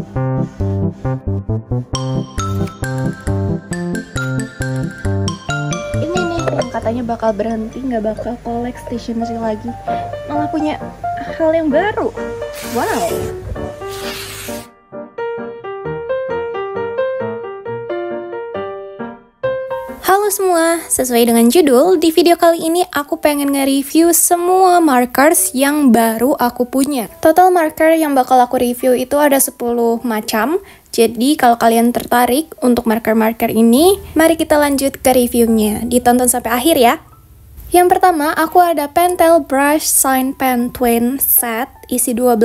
Ini nih yang katanya bakal berhenti, nggak bakal collect stationery lagi, malah punya hal yang baru. Wow. Halo semua, sesuai dengan judul, di video kali ini aku pengen nge-review semua markers yang baru aku punya. Total marker yang bakal aku review itu ada 10 macam. Jadi kalau kalian tertarik untuk marker-marker ini, mari kita lanjut ke reviewnya. Ditonton sampai akhir ya. Yang pertama, aku ada Pentel Brush Shine Pen Twin Set isi 12.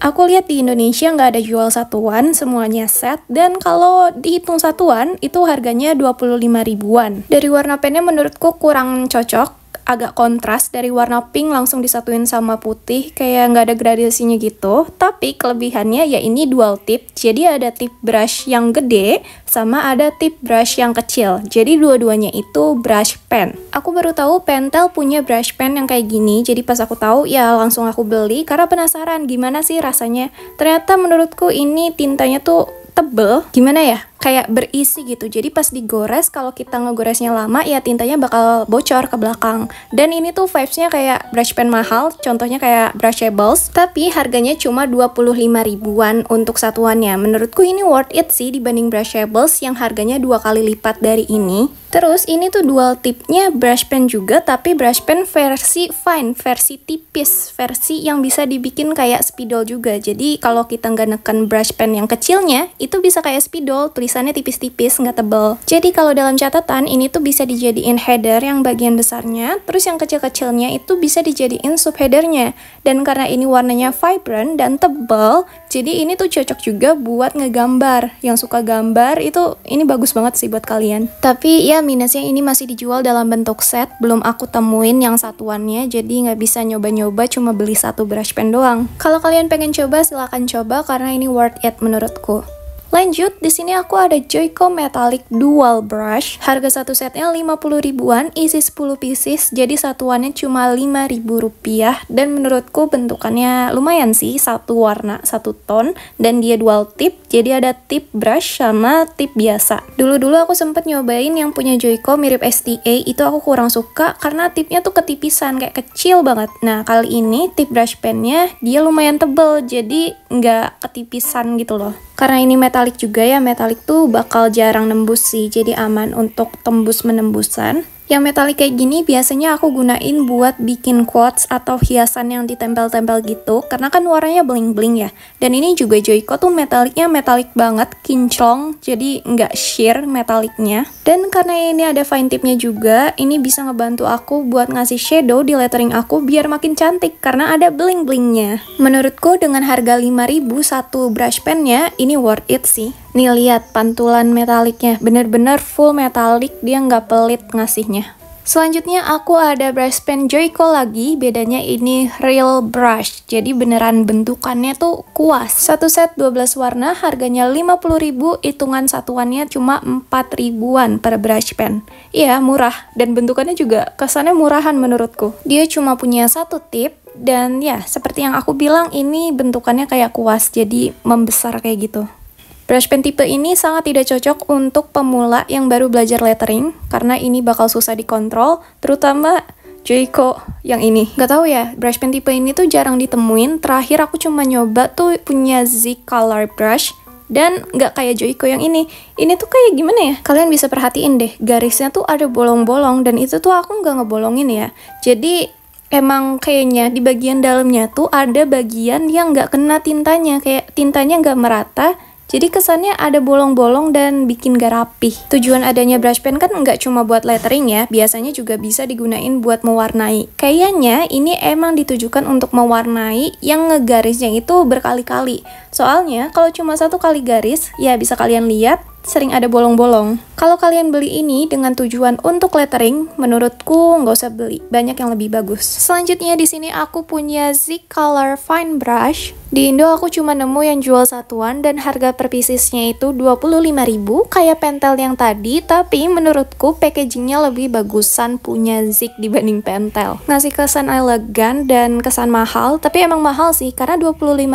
Aku lihat di Indonesia nggak ada jual satuan, semuanya set. Dan kalau dihitung satuan, itu harganya 25 ribuan. Dari warna pennya menurutku kurang cocok. Agak kontras, dari warna pink langsung disatuin sama putih, kayak nggak ada gradasinya gitu. Tapi kelebihannya ya ini dual tip, jadi ada tip brush yang gede sama ada tip brush yang kecil. Jadi dua-duanya itu brush pen. Aku baru tahu Pentel punya brush pen yang kayak gini, jadi pas aku tahu ya langsung aku beli karena penasaran gimana sih rasanya. Ternyata menurutku ini tintanya tuh tebel, gimana ya, kayak berisi gitu. Jadi pas digores, kalau kita ngegoresnya lama ya tintanya bakal bocor ke belakang. Dan ini tuh vibesnya kayak brush pen mahal, contohnya kayak Brushables, tapi harganya cuma 25 ribuan untuk satuannya. Menurutku ini worth it sih dibanding Brushables yang harganya 2 kali lipat dari ini. Terus ini tuh dual tipnya brush pen juga, tapi brush pen versi fine, versi tipis, versi yang bisa dibikin kayak spidol juga. Jadi kalau kita nggak neken brush pen yang kecilnya, itu bisa kayak spidol, tulisannya tipis-tipis, nggak tebel. Jadi kalau dalam catatan, ini tuh bisa dijadiin header yang bagian besarnya, terus yang kecil-kecilnya itu bisa dijadiin subheadernya. Dan karena ini warnanya vibrant dan tebel, jadi ini tuh cocok juga buat ngegambar. Yang suka gambar itu, ini bagus banget sih buat kalian. Tapi ya minusnya ini masih dijual dalam bentuk set, belum aku temuin yang satuannya, jadi nggak bisa nyoba-nyoba, cuma beli satu brush pen doang. Kalau kalian pengen coba, silahkan coba karena ini worth it menurutku. Lanjut, di sini aku ada Joico Metallic Dual Brush. Harga satu setnya 50 ribuan, isi 10 pieces, jadi satuannya cuma 5 ribu rupiah. Dan menurutku bentukannya lumayan sih, satu warna, satu tone, dan dia dual tip, jadi ada tip brush sama tip biasa. Dulu-dulu aku sempet nyobain yang punya Joico mirip STA, itu aku kurang suka karena tipnya tuh ketipisan, kayak kecil banget. Nah, kali ini tip brush pennya dia lumayan tebel, jadi nggak ketipisan gitu loh. Karena ini metalik juga ya, metalik tuh bakal jarang nembus sih, jadi aman untuk tembus-menembusan. Yang metalik kayak gini biasanya aku gunain buat bikin quotes atau hiasan yang ditempel-tempel gitu, karena kan warnanya bling-bling ya. Dan ini juga Joico tuh metaliknya metalik banget, kinclong, jadi nggak sheer metaliknya. Dan karena ini ada fine tipnya juga, ini bisa ngebantu aku buat ngasih shadow di lettering aku biar makin cantik, karena ada bling-blingnya. Menurutku dengan harga 5.000 satu brush pennya, ini worth it sih. Nih lihat pantulan metaliknya, bener-bener full metalik, dia nggak pelit ngasihnya. Selanjutnya aku ada brush pen Joico lagi, bedanya ini real brush, jadi beneran bentukannya tuh kuas. Satu set 12 warna, harganya 50 ribu, hitungan satuannya cuma 4 ribuan per brush pen. Iya, murah, dan bentukannya juga kesannya murahan menurutku. Dia cuma punya satu tip, dan ya seperti yang aku bilang, ini bentukannya kayak kuas, jadi membesar kayak gitu. Brush pen tipe ini sangat tidak cocok untuk pemula yang baru belajar lettering, karena ini bakal susah dikontrol, terutama Joico yang ini. Gak tahu ya, brush pen tipe ini tuh jarang ditemuin. Terakhir aku cuma nyoba tuh punya Z Color Brush, dan nggak kayak Joico yang ini. Ini tuh kayak gimana ya? Kalian bisa perhatiin deh, garisnya tuh ada bolong-bolong, dan itu tuh aku nggak ngebolongin ya. Jadi emang kayaknya di bagian dalamnya tuh ada bagian yang nggak kena tintanya, kayak tintanya nggak merata. Jadi kesannya ada bolong-bolong dan bikin gak rapih. Tujuan adanya brush pen kan nggak cuma buat lettering ya, biasanya juga bisa digunain buat mewarnai. Kayaknya ini emang ditujukan untuk mewarnai yang ngegarisnya itu berkali-kali. Soalnya kalau cuma satu kali garis, ya bisa kalian lihat, sering ada bolong-bolong. Kalau kalian beli ini dengan tujuan untuk lettering, menurutku nggak usah beli, banyak yang lebih bagus. Selanjutnya di sini aku punya Zik Color Fine Brush. Di Indo aku cuma nemu yang jual satuan dan harga per piecesnya itu 25.000, kayak pentel yang tadi, tapi menurutku packagingnya lebih bagusan punya Zik dibanding pentel. Ngasih kesan elegan dan kesan mahal, tapi emang mahal sih karena 25.000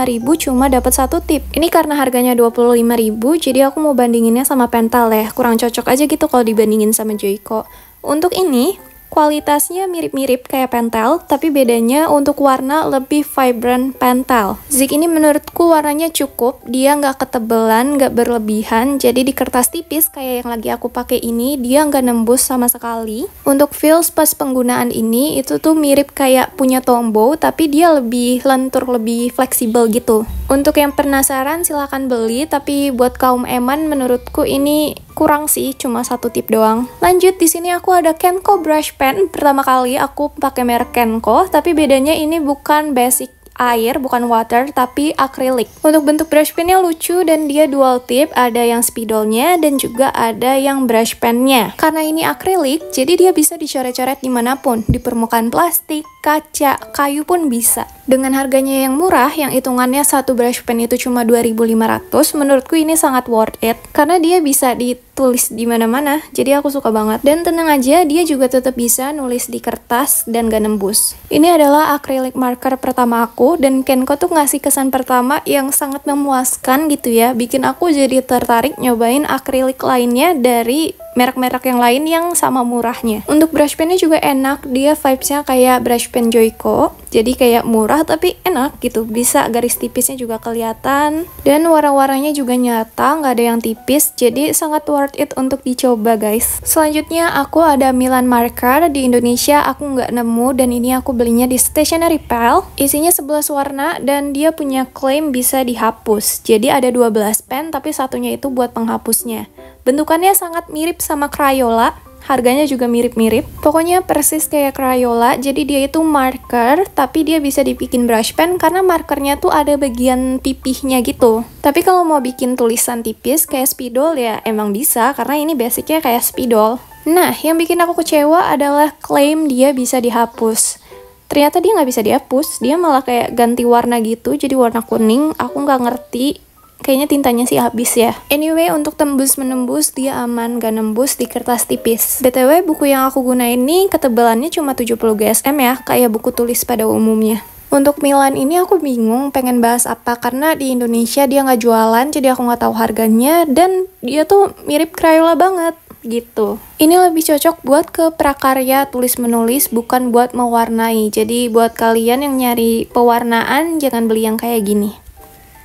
cuma dapat satu tip. Ini karena harganya 25.000, jadi aku mau bandinginnya sama pentel ya. Kurang cocok aja gitu kalau dibandingin sama Joico. Untuk ini kualitasnya mirip-mirip kayak pentel, tapi bedanya untuk warna lebih vibrant pentel. Zik ini menurutku warnanya cukup, dia nggak ketebelan, nggak berlebihan, jadi di kertas tipis kayak yang lagi aku pakai ini, dia nggak nembus sama sekali. Untuk feels pas penggunaan ini, itu tuh mirip kayak punya Tombow, tapi dia lebih lentur, lebih fleksibel gitu. Untuk yang penasaran silahkan beli, tapi buat kaum eman menurutku ini kurang sih, cuma satu tip doang. Lanjut, di sini aku ada Kenko brush pen. Pertama kali aku pakai merek Kenko, tapi bedanya ini bukan basic air, bukan water, tapi akrilik. Untuk bentuk brush pennya lucu dan dia dual tip, ada yang spidolnya dan juga ada yang brush pennya. Karena ini akrilik, jadi dia bisa dicoret-coret dimanapun, di permukaan plastik, kaca, kayu pun bisa. Dengan harganya yang murah, yang hitungannya satu brush pen itu cuma 2.500, menurutku ini sangat worth it, karena dia bisa ditulis di mana-mana, jadi aku suka banget. Dan tenang aja, dia juga tetap bisa nulis di kertas dan gak nembus. Ini adalah acrylic marker pertama aku, dan Kenko tuh ngasih kesan pertama yang sangat memuaskan gitu ya, bikin aku jadi tertarik nyobain akrilik lainnya dari merek-merek yang lain yang sama murahnya. Untuk brush pennya juga enak, dia vibes-nya kayak brush pen Joico, jadi kayak murah tapi enak gitu, bisa garis tipisnya juga kelihatan, dan warna-warnanya juga nyata, nggak ada yang tipis, jadi sangat worth it untuk dicoba guys. Selanjutnya aku ada Milan marker, di Indonesia aku nggak nemu, dan ini aku belinya di Stationery Pal. Isinya 11 warna, dan dia punya klaim bisa dihapus, jadi ada 12 pen, tapi satunya itu buat penghapusnya. Bentukannya sangat mirip sama Crayola, harganya juga mirip-mirip. Pokoknya persis kayak Crayola, jadi dia itu marker, tapi dia bisa dibikin brush pen karena markernya tuh ada bagian pipihnya gitu. Tapi kalau mau bikin tulisan tipis kayak spidol ya emang bisa, karena ini basicnya kayak spidol. Nah, yang bikin aku kecewa adalah klaim dia bisa dihapus. Ternyata dia nggak bisa dihapus, dia malah kayak ganti warna gitu, jadi warna kuning. Aku nggak ngerti. Kayaknya tintanya sih habis ya. Anyway, untuk tembus-menembus dia aman, gak nembus di kertas tipis. BTW, buku yang aku gunain ini ketebalannya cuma 70 GSM ya, kayak buku tulis pada umumnya. Untuk Milan ini aku bingung pengen bahas apa, karena di Indonesia dia nggak jualan, jadi aku nggak tahu harganya, dan dia tuh mirip Crayola banget gitu. Ini lebih cocok buat ke prakarya tulis-menulis, bukan buat mewarnai. Jadi buat kalian yang nyari pewarnaan, jangan beli yang kayak gini.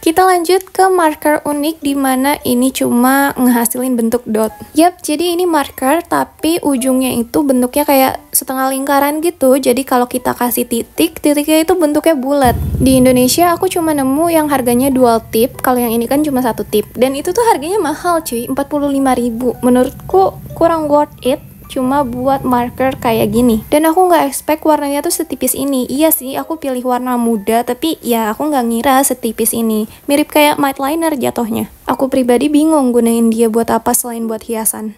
Kita lanjut ke marker unik, dimana ini cuma ngehasilin bentuk dot. Yap, jadi ini marker tapi ujungnya itu bentuknya kayak setengah lingkaran gitu. Jadi kalau kita kasih titik, titiknya itu bentuknya bulat. Di Indonesia aku cuma nemu yang harganya dual tip, kalau yang ini kan cuma satu tip. Dan itu tuh harganya mahal cuy, 45.000. Menurutku kurang worth it cuma buat marker kayak gini. Dan aku nggak expect warnanya tuh setipis ini. Iya sih, aku pilih warna muda, tapi ya aku nggak ngira setipis ini. Mirip kayak matte liner jatuhnya. Aku pribadi bingung gunain dia buat apa selain buat hiasan.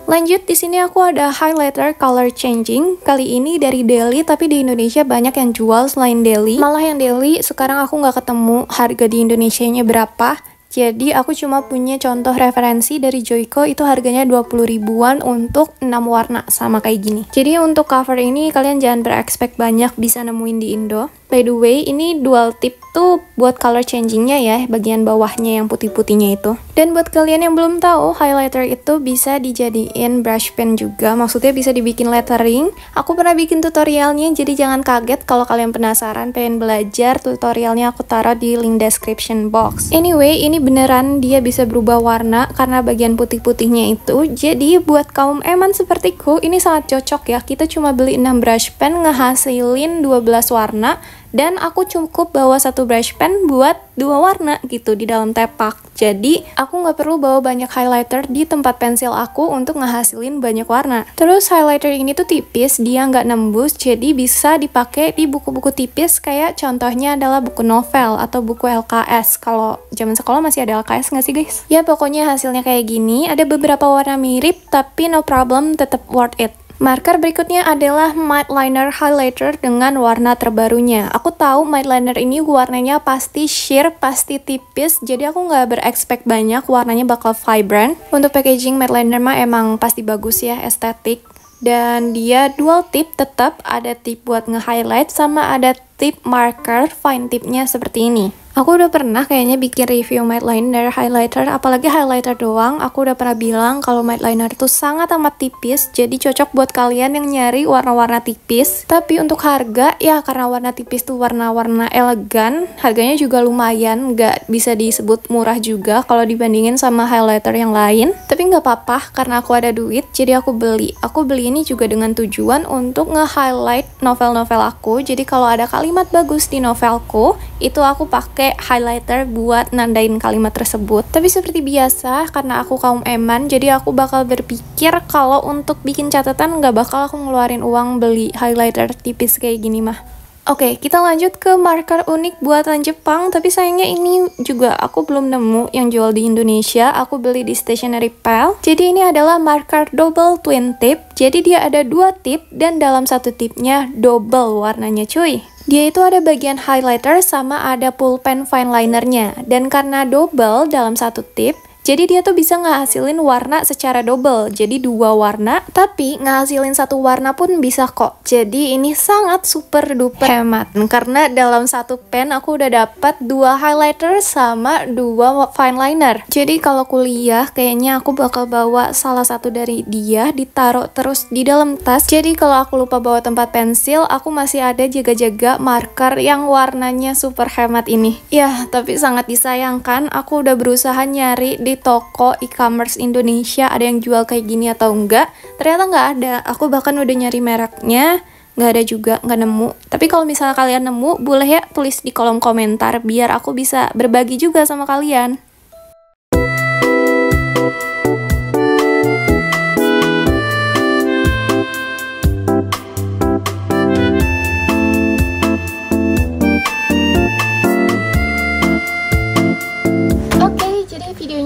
Lanjut, di sini aku ada highlighter color changing. Kali ini dari Daily, tapi di Indonesia banyak yang jual selain Daily. Malah yang Daily sekarang aku nggak ketemu harga di Indonesianya berapa. Jadi aku cuma punya contoh referensi dari Joico, itu harganya 20 ribuan untuk 6 warna sama kayak gini. Jadi untuk cover ini kalian jangan berekspek banyak bisa nemuin di Indo. By the way, ini dual tip tuh buat color changingnya ya, bagian bawahnya yang putih-putihnya itu. Dan buat kalian yang belum tahu, highlighter itu bisa dijadiin brush pen juga, maksudnya bisa dibikin lettering. Aku pernah bikin tutorialnya, jadi jangan kaget kalau kalian penasaran pengen belajar. Tutorialnya aku taruh di link description box. Anyway, ini beneran dia bisa berubah warna karena bagian putih-putihnya itu. Jadi buat kaum eman sepertiku, ini sangat cocok ya. Kita cuma beli 6 brush pen, ngehasilin 12 warna, Dan aku cukup bawa satu brush pen buat 2 warna gitu di dalam tepak. Jadi aku nggak perlu bawa banyak highlighter di tempat pensil aku untuk ngehasilin banyak warna. Terus highlighter ini tuh tipis, dia nggak nembus, jadi bisa dipakai di buku-buku tipis kayak contohnya adalah buku novel atau buku LKS. Kalau zaman sekolah masih ada LKS nggak sih guys? Ya pokoknya hasilnya kayak gini, ada beberapa warna mirip tapi no problem, tetap worth it. Marker berikutnya adalah matte liner highlighter dengan warna terbarunya. Aku tahu matte liner ini warnanya pasti sheer, pasti tipis, jadi aku nggak berekspek banyak warnanya bakal vibrant. Untuk packaging matte liner mah emang pasti bagus ya, estetik. Dan dia dual tip, tetap ada tip buat nge-highlight sama ada tip marker fine tipnya seperti ini. Aku udah pernah kayaknya bikin review matte liner highlighter, apalagi highlighter doang. Aku udah pernah bilang kalau matte liner itu sangat amat tipis, jadi cocok buat kalian yang nyari warna-warna tipis. Tapi untuk harga, ya karena warna tipis tuh warna-warna elegan, harganya juga lumayan, nggak bisa disebut murah juga kalau dibandingin sama highlighter yang lain. Tapi nggak apa-apa, karena aku ada duit, jadi aku beli. Aku beli ini juga dengan tujuan untuk nge-highlight novel-novel aku. Jadi kalau ada kalimat bagus di novelku, itu aku pakai highlighter buat nandain kalimat tersebut. Tapi seperti biasa, karena aku kaum eman, jadi aku bakal berpikir kalau untuk bikin catatan nggak bakal aku ngeluarin uang beli highlighter tipis kayak gini mah. Oke, kita lanjut ke marker unik buatan Jepang, tapi sayangnya ini juga aku belum nemu yang jual di Indonesia. Aku beli di Stationery Pal. Jadi ini adalah marker double twin tip. Jadi dia ada 2 tip dan dalam satu tipnya double warnanya cuy. Dia itu ada bagian highlighter sama ada pulpen fine linernya. Dan karena double dalam satu tip, jadi dia tuh bisa ngehasilin warna secara double, jadi 2 warna, tapi ngehasilin 1 warna pun bisa kok. Jadi ini sangat super duper hemat, karena dalam satu pen aku udah dapat 2 highlighter sama 2 fine liner. Jadi kalau kuliah, kayaknya aku bakal bawa salah satu dari dia, ditaruh terus di dalam tas. Jadi kalau aku lupa bawa tempat pensil, aku masih ada jaga-jaga marker yang warnanya super hemat ini. Ya, tapi sangat disayangkan, aku udah berusaha nyari di toko e-commerce Indonesia ada yang jual kayak gini atau enggak. Ternyata nggak ada. Aku bahkan udah nyari mereknya, nggak ada juga, nggak nemu. Tapi kalau misalnya kalian nemu, boleh ya tulis di kolom komentar biar aku bisa berbagi juga sama kalian.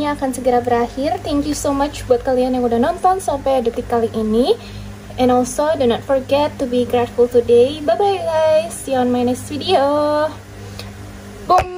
Akan segera berakhir. Thank you so much buat kalian yang udah nonton sampai detik kali ini. And also do not forget to be grateful today. Bye bye guys. See you on my next video. Boom.